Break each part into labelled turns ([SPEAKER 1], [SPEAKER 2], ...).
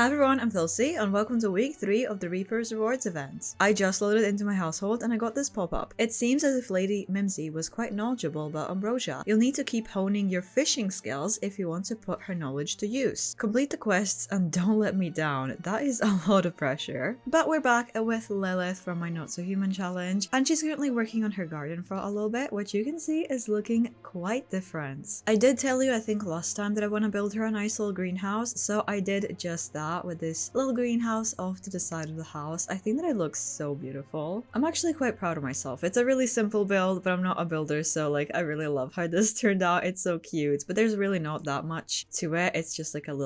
[SPEAKER 1] Hi everyone, I'm Thilsey and welcome to week 3 of the Reaper's Rewards event. I just loaded into my household and I got this pop-up. It seems as if Lady Mimsy was quite knowledgeable about ambrosia. You'll need to keep honing your fishing skills if you want to put her knowledge to use. Complete the quests and don't let me down. That is a lot of pressure. But we're back with Lilith from my Not So Human challenge, and she's currently working on her garden for a little bit, which you can see is looking quite different. I did tell you, I think last time, that I want to build her a nice little greenhouse, so I did just that with this little greenhouse off to the side of the house. I think that it looks so beautiful. I'm actually quite proud of myself. It's a really simple build, but I'm not a builder, so like I really love how this turned out. It's so cute, but there's really not that much to it. It's just like a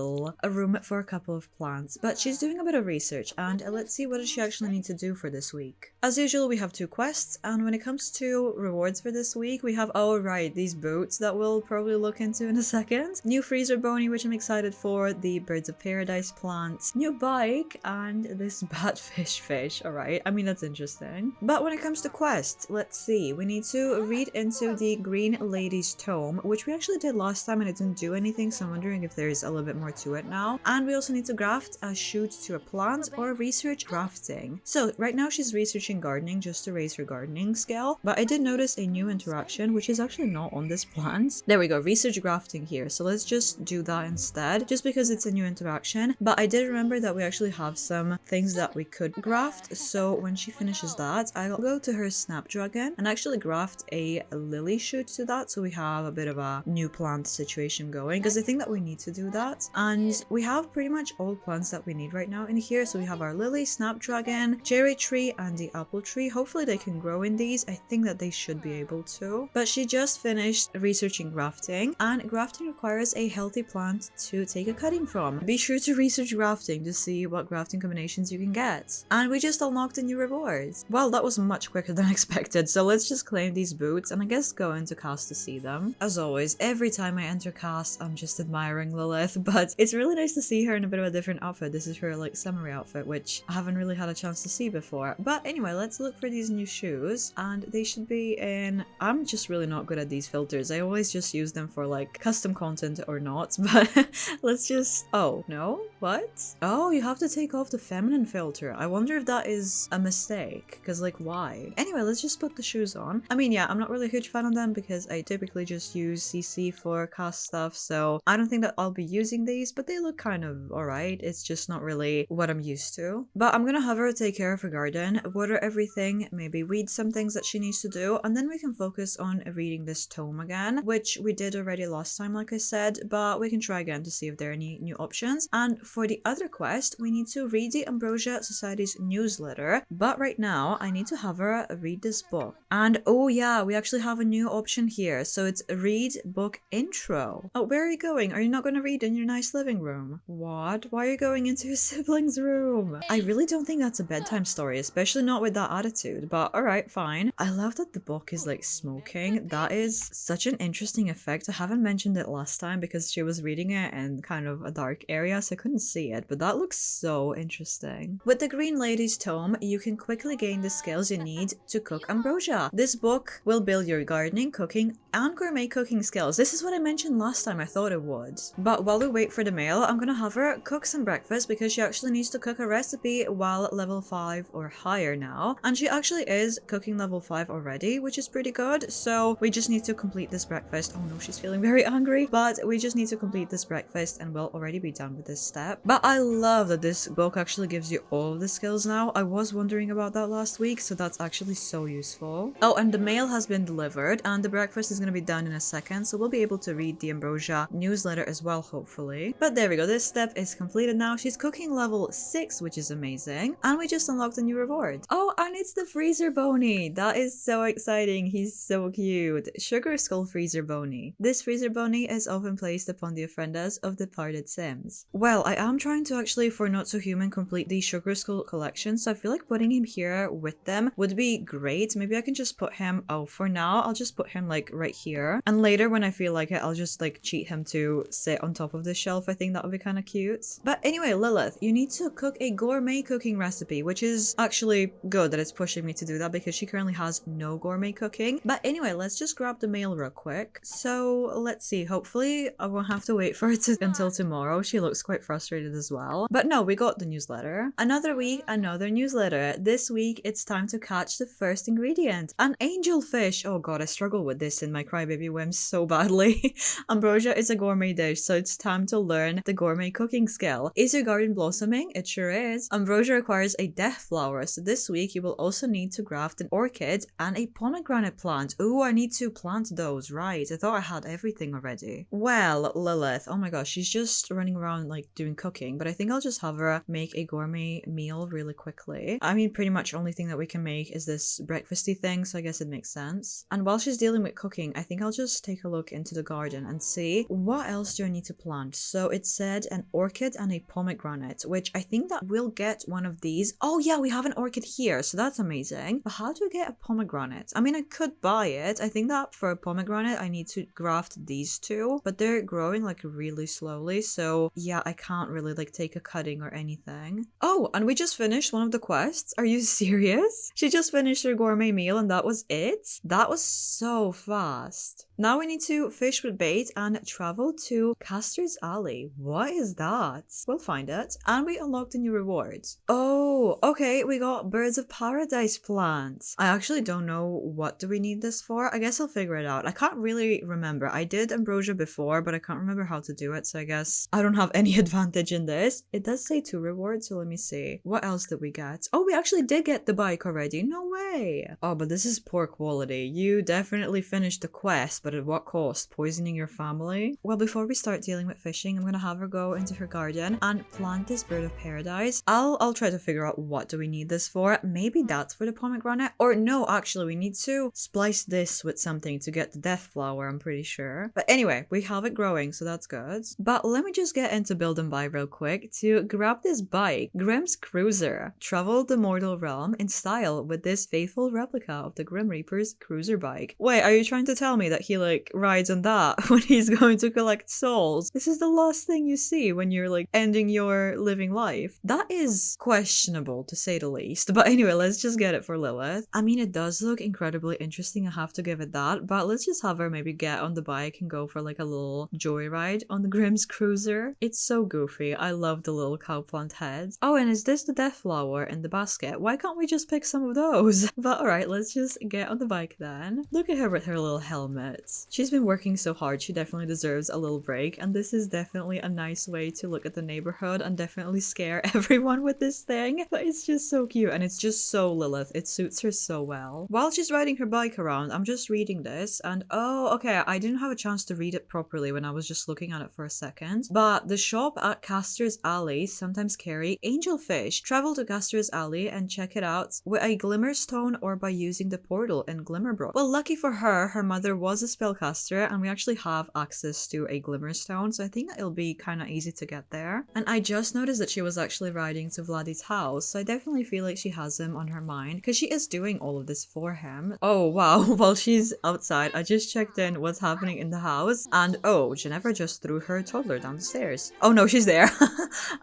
[SPEAKER 1] room for a couple of plants. But she's doing a bit of research, and let's see what does she actually need to do for this week. As usual, we have 2 quests, and when it comes to rewards for this week, we have, oh right, these boots that we'll probably look into in a second. New freezer bony, which I'm excited for, the birds of paradise plant, new bike, and this batfish fish. Alright, I mean, that's interesting. But when it comes to quests, let's see. We need to read into the Green Lady's Tome, which we actually did last time and it didn't do anything, so I'm wondering if there's a little bit more to it now. And we also need to graft a shoot to a plant or research grafting. So right now she's researching gardening just to raise her gardening skill, but I did notice a new interaction which is actually not on this plant. There we go, research grafting here. So let's just do that instead, just because it's a new interaction. But I did remember that we actually have some things that we could graft, so when she finishes that, I'll go to her snapdragon and actually graft a lily shoot to that, so we have a bit of a new plant situation going, because I think that we need to do that. And we have pretty much all plants that we need right now in here. So we have our lily, snapdragon, cherry tree, and the apple tree. Hopefully they can grow in these. I think that they should be able to. But she just finished researching grafting, and grafting requires a healthy plant to take a cutting from. Be sure to research grafting to see what grafting combinations you can get. And we just unlocked a new reward. Well, that was much quicker than expected, so let's just claim these boots and I guess go into cast to see them. As always, every time I enter cast, I'm just admiring Lilith, but it's really nice to see her in a bit of a different outfit. This is her like summery outfit, which I haven't really had a chance to see before. But anyway, let's look for these new shoes, and they should be in... I'm just really not good at these filters. I always just use them for like custom content or not, but let's just... Oh, no? What? Oh, you have to take off the feminine filter. I wonder if that is a mistake, because like why? Anyway, let's just put the shoes on. I mean, yeah, I'm not really a huge fan of them because I typically just use CC for cast stuff, so I don't think that I'll be using these, but they look kind of alright. It's just not really what I'm used to. But I'm gonna have her take care of her garden, water everything, maybe weed some things that she needs to do, and then we can focus on reading this tome again, which we did already last time, like I said, but we can try again to see if there are any new options. And for the other quest, we need to read the Ambrosia Society's newsletter, but right now I need to have her read this book. And oh yeah, we actually have a new option here, so it's read book intro. Oh, where are you going? Are you not going to read in your nice living room? What? Why are you going into your sibling's room? I really don't think that's a bedtime story, especially not with that attitude, but alright, fine. I love that the book is like smoking. That is such an interesting effect. I haven't mentioned it last time because she was reading it in kind of a dark area, so I couldn't see it, but that looks so interesting. With the Green Lady's Tome, you can quickly gain the skills you need to cook ambrosia. This book will build your gardening, cooking, and gourmet cooking skills. This is what I mentioned last time. I thought it would. But while we wait for the mail, I'm gonna have her cook some breakfast because she actually needs to cook a recipe while level 5 or higher now. And she actually is cooking level 5 already, which is pretty good. So we just need to complete this breakfast. Oh no, she's feeling very angry. But we just need to complete this breakfast and we'll already be done with this step. But I love that this book actually gives you all of the skills now. I was wondering about that last week, so that's actually so useful. Oh, and the mail has been delivered and the breakfast is going to be done in a second, so we'll be able to read the Ambrosia newsletter as well, hopefully. But there we go, this step is completed now. She's cooking level 6, which is amazing, and we just unlocked a new reward. Oh, and it's the freezer bony. That is so exciting. He's so cute. Sugar Skull Freezer Bony. This freezer bony is often placed upon the ofrendas of departed Sims. Well, I am trying to actually, for Not So Human, complete the Sugar Skull collection, so I feel like putting him here with them would be great. Maybe I can just put him, oh, for now I'll just put him like right here, and later when I feel like it, I'll just like cheat him to sit on top of the shelf. I think that would be kind of cute. But anyway, Lilith, you need to cook a gourmet cooking recipe, which is actually good that it's pushing me to do that because she currently has no gourmet cooking. But anyway, let's just grab the mail real quick. So let's see, hopefully I won't have to wait for it until tomorrow. She looks quite frustrated updated as well. But no, we got the newsletter. Another week, another newsletter. This week, it's time to catch the first ingredient, an angelfish. Oh god, I struggle with this in my Crybaby Whims so badly. Ambrosia is a gourmet dish, so it's time to learn the gourmet cooking skill. Is your garden blossoming? It sure is. Ambrosia requires a death flower, so this week you will also need to graft an orchid and a pomegranate plant. Ooh, I need to plant those, right? I thought I had everything already. Well, Lilith, oh my gosh, she's just running around like doing cooking, but I think I'll just have her make a gourmet meal really quickly. I mean, pretty much only thing that we can make is this breakfasty thing, so I guess it makes sense. And while she's dealing with cooking, I think I'll just take a look into the garden and see what else do I need to plant. So it said an orchid and a pomegranate, which I think that we'll get one of these. Oh yeah, we have an orchid here, so that's amazing. But how do I get a pomegranate? I mean, I could buy it. I think that for a pomegranate, I need to graft these two, but they're growing like really slowly. So yeah, I can't really like take a cutting or anything. Oh, and we just finished one of the quests. Are you serious? She just finished her gourmet meal and that was it? That was so fast. Now we need to fish with bait and travel to Castor's Alley. What is that? We'll find it. And we unlocked a new reward. Oh, okay, we got Birds of Paradise plants. I actually don't know what do we need this for. I guess I'll figure it out. I can't really remember. I did Ambrosia before, but I can't remember how to do it, so I guess I don't have any advantage in this. It does say 2 rewards, so let me see. What else did we get? Oh, we actually did get the bike already. No way. Oh, but this is poor quality. You definitely finished the quest, but at what cost? Poisoning your family? Well, before we start dealing with fishing, I'm gonna have her go into her garden and plant this bird of paradise. I'll try to figure out what do we need this for. Maybe that's for the pomegranate. Or no, actually, we need to splice this with something to get the death flower, I'm pretty sure. But anyway, we have it growing, so that's good. But let me just get into build and buy real quick to grab this bike, Grimm's Cruiser. Travel the mortal realm in style with this faithful replica of the Grim Reaper's cruiser bike. Wait, are you trying to tell me that he like rides on that when he's going to collect souls? This is the last thing you see when you're like ending your living life. That is questionable to say the least. But anyway, let's just get it for Lilith. I mean, it does look incredibly interesting, I have to give it that, but let's just have her maybe get on the bike and go for like a little joyride on the Grimm's Cruiser. It's so goofy. I love the little cowplant heads. Oh, and is this the death flower in the basket? Why can't we just pick some of those? But alright, let's just get on the bike then. Look at her with her little helmet. She's been working so hard, she definitely deserves a little break, and this is definitely a nice way to look at the neighborhood and definitely scare everyone with this thing. But it's just so cute and it's just so Lilith. It suits her so well. While she's riding her bike around, I'm just reading this and oh, okay, I didn't have a chance to read it properly when I was just looking at it for a second. But the shop at Castor's Alley sometimes carry angelfish. Travel to Castor's Alley and check it out with a glimmer stone or by using the portal in Glimmerbrook. Well, lucky for her, her mother was a spellcaster and we actually have access to a glimmerstone, so I think it'll be kind of easy to get there. And I just noticed that she was actually riding to Vladdy's house, so I definitely feel like she has him on her mind because she is doing all of this for him. Oh wow, while she's outside, I just checked in what's happening in the house and oh, Ginevra just threw her toddler down the stairs. Oh no, she's there.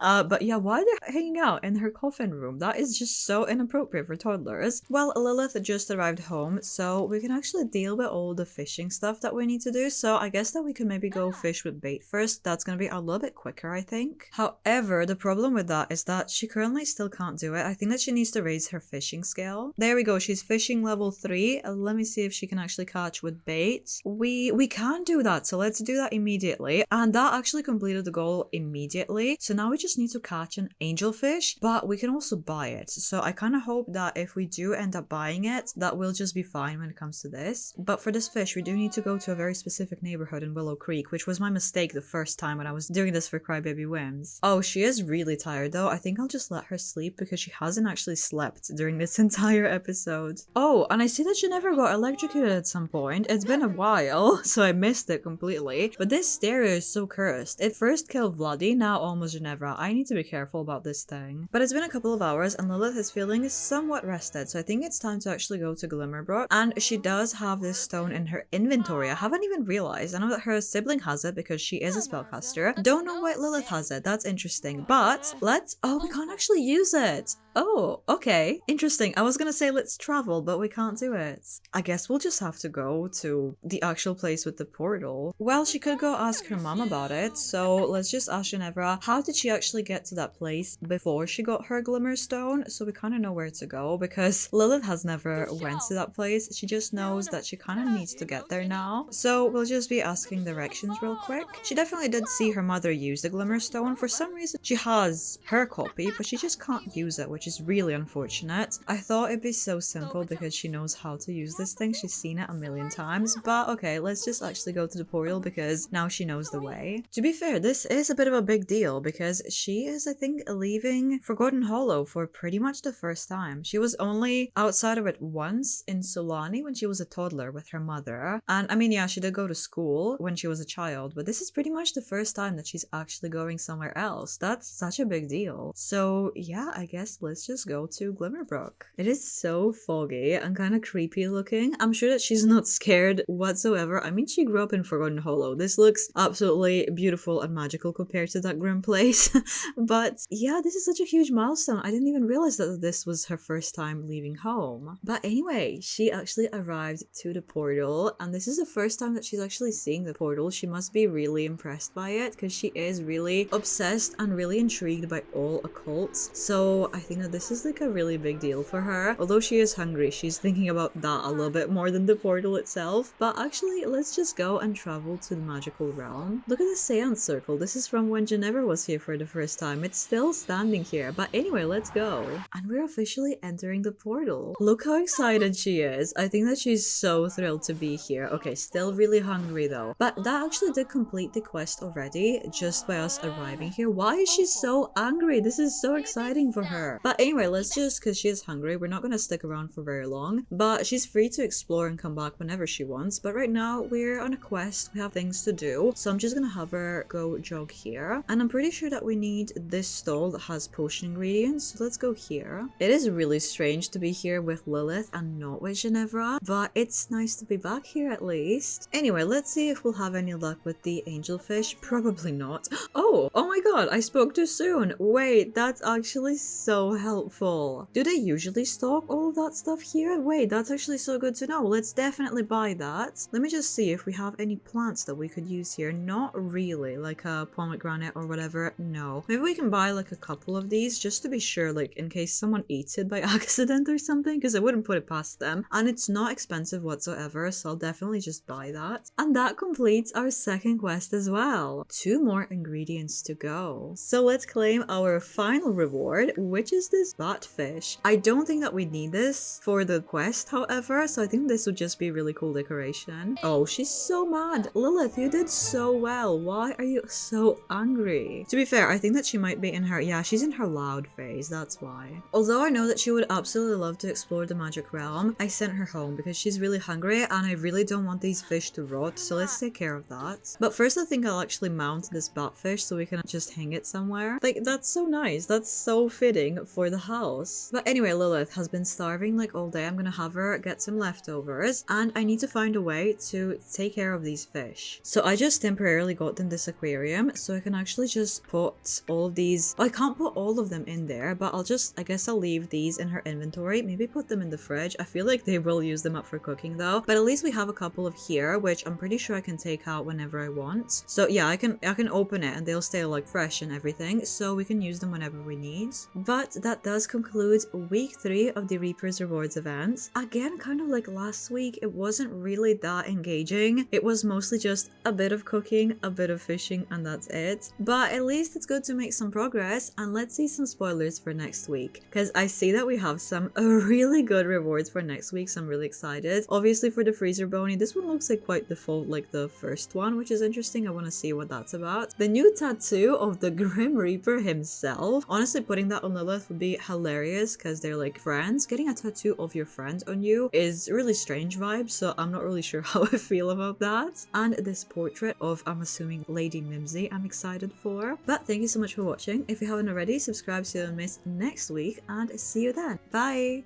[SPEAKER 1] But yeah, why they're hanging out in her coffin room? That is just so inappropriate for toddlers. Well, Lilith just arrived home, so we can actually deal with all the fishing stuff that we need to do. So I guess that we can maybe go fish with bait first. That's gonna be a little bit quicker, I think. However, the problem with that is that she currently still can't do it. I think that she needs to raise her fishing skill. There we go. She's fishing level 3. Let me see if she can actually catch with bait. We can do that, so let's do that immediately. And that actually completed the goal immediately. So now we just need to catch an angelfish, but we can also buy it. So I kind of hope that if we do end up buying it, that will just be fine when it comes to this. But for this fish, we do need to go to a very specific neighborhood in Willow Creek, which was my mistake the first time when I was doing this for Crybaby Whims. Oh, she is really tired though. I think I'll just let her sleep because she hasn't actually slept during this entire episode. Oh, and I see that she never got electrocuted at some point. It's been a while, so I missed it completely. But this stereo is so cursed. It first killed Vladdy, now almost Ginevra. I need to be careful about this thing. But it's been a couple of hours and Lilith is feeling somewhat rested, so I think it's time to actually go to Glimmerbrook. And she does have this stone in her inventory. I haven't even realized. I know that her sibling has it because she is a spellcaster. Don't know why Lilith has it. That's interesting. But let's... Oh, we can't actually use it. Oh, okay. Interesting. I was gonna say let's travel, but we can't do it. I guess we'll just have to go to the actual place with the portal. Well, she could go ask her mom about it, so let's just ask Ginevra Ginevra. How did she actually get to that place before she got her glimmer stone? So we kind of know where to go because Lilith has never went to that place. She just knows that she kind of needs to get there now. So we'll just be asking directions real quick. She definitely did see her mother use the glimmer stone. For some reason she has her copy, but she just can't use it, which is really unfortunate. I thought it'd be so simple because she knows how to use this thing. She's seen it a million times, but okay, let's just actually go to the portal because now she knows the way. To be fair, this is a bit of a big deal because she is, I think, leaving Forgotten Hollow for pretty much the first time. She was only outside of it once in Solani when she was a toddler with her mother. And I mean, yeah, she did go to school when she was a child, but this is pretty much the first time that she's actually going somewhere else. That's such a big deal. So yeah, I guess let's just go to Glimmerbrook. It is so foggy and kind of creepy looking. I'm sure that she's not scared whatsoever. I mean, she grew up in Forgotten Hollow. This looks absolutely beautiful and magical compared to that grim place. But yeah, this is such a huge milestone. I didn't even realize that this was her first time leaving home. But anyway, she actually arrived to the portal, and this is the first time that she's actually seeing the portal. She must be really impressed by it because she is really obsessed and really intrigued by all occults. So I think that this is like a really big deal for her. Although she is hungry, she's thinking about that a little bit more than the portal itself. But actually, let's just go and travel to the magical realm. Look at the seance circle. This is from when Ginevra was here for the first time. It's still standing here. But anyway, let's go. And we're officially entering the portal. Look how excited she is. I think that she's so thrilled to be here. Okay, still really hungry though. But that actually did complete the quest already just by us arriving here. Why is she so angry? This is so exciting for her. But anyway, let's just, because she is hungry, we're not going to stick around for very long. But she's free to explore and come back whenever she wants. But right now, we're on a quest. We have things to do. So I'm just going to have her go jog here. And I'm pretty sure that we need this stall that has potion ingredients. So let's go here. It is really strange to be here with Lilith and not with Ginevra. But it's nice to be back here at least. Anyway, let's see if we'll have any luck with the angelfish. Probably not. Oh my god, I spoke too soon. Wait, that's actually so helpful. Do they usually stock all of that stuff here? Wait, that's actually so good to know. Let's definitely buy that. Let me just see if we have any plants that we could use here. Not really, like a pomegranate or whatever. No. Maybe we can buy like a couple of these just to be sure, like in case someone eats it by accident or something, because I wouldn't put it past them. And it's not expensive whatsoever, so I'll definitely just buy that. And that completes our second quest as well. 2 more ingredients to go. So let's claim our final reward, which is this batfish. I don't think that we need this for the quest, however, so I think this would just be a really cool decoration. Oh, she's so mad. Lilith, you did so well. Why are you so angry? To be fair, I think that she might be in her, yeah, she's in her loud phase, that's why. Although I know that she would absolutely love to explore the magic realm, I sent her home because she's really hungry and I really don't want these fish to rot, so let's take care of that. But first I think I'll actually mount this batfish so we can just hang it somewhere. Like, that's so nice. That's so fitting for the house. But anyway, Lilith has been starving like all day. I'm gonna have her get some leftovers and I need to find a way to take care of these fish. So I just temporarily got them this aquarium so I can actually just put all of these. I can't put all of them in there, but I guess I'll leave these in her inventory. Maybe put them in the fridge. I feel like they will use them up for cooking though. But at least we have a couple of here, which I'm pretty sure I can take out whenever I want. So yeah, I can open it and they'll stay like fresh and everything, so we can use them whenever we need. But that does conclude week 3 of the Reaper's Rewards event. Again, kind of like last week, it wasn't really that engaging. It was mostly just a bit of cooking, a bit of fishing, and that's it. But at least it's good to make some progress, and let's see some spoilers for next week, because I see that we have some really good rewards for next week, so I'm really excited. Obviously for the freezer bony, this one looks like quite default like the first one, which is interesting. I want to see what that's about. The new tattoo of the Grim Reaper himself. Honestly, putting that on Lilith would be hilarious because they're like friends. Getting a tattoo of your friend on you is really strange vibes, so I'm not really sure how I feel about that. And this portrait of, I'm assuming, Lady Mimsy, I'm excited for. But thank you so much for watching. If you haven't already, subscribe so you don't miss next week, and see you then. Bye!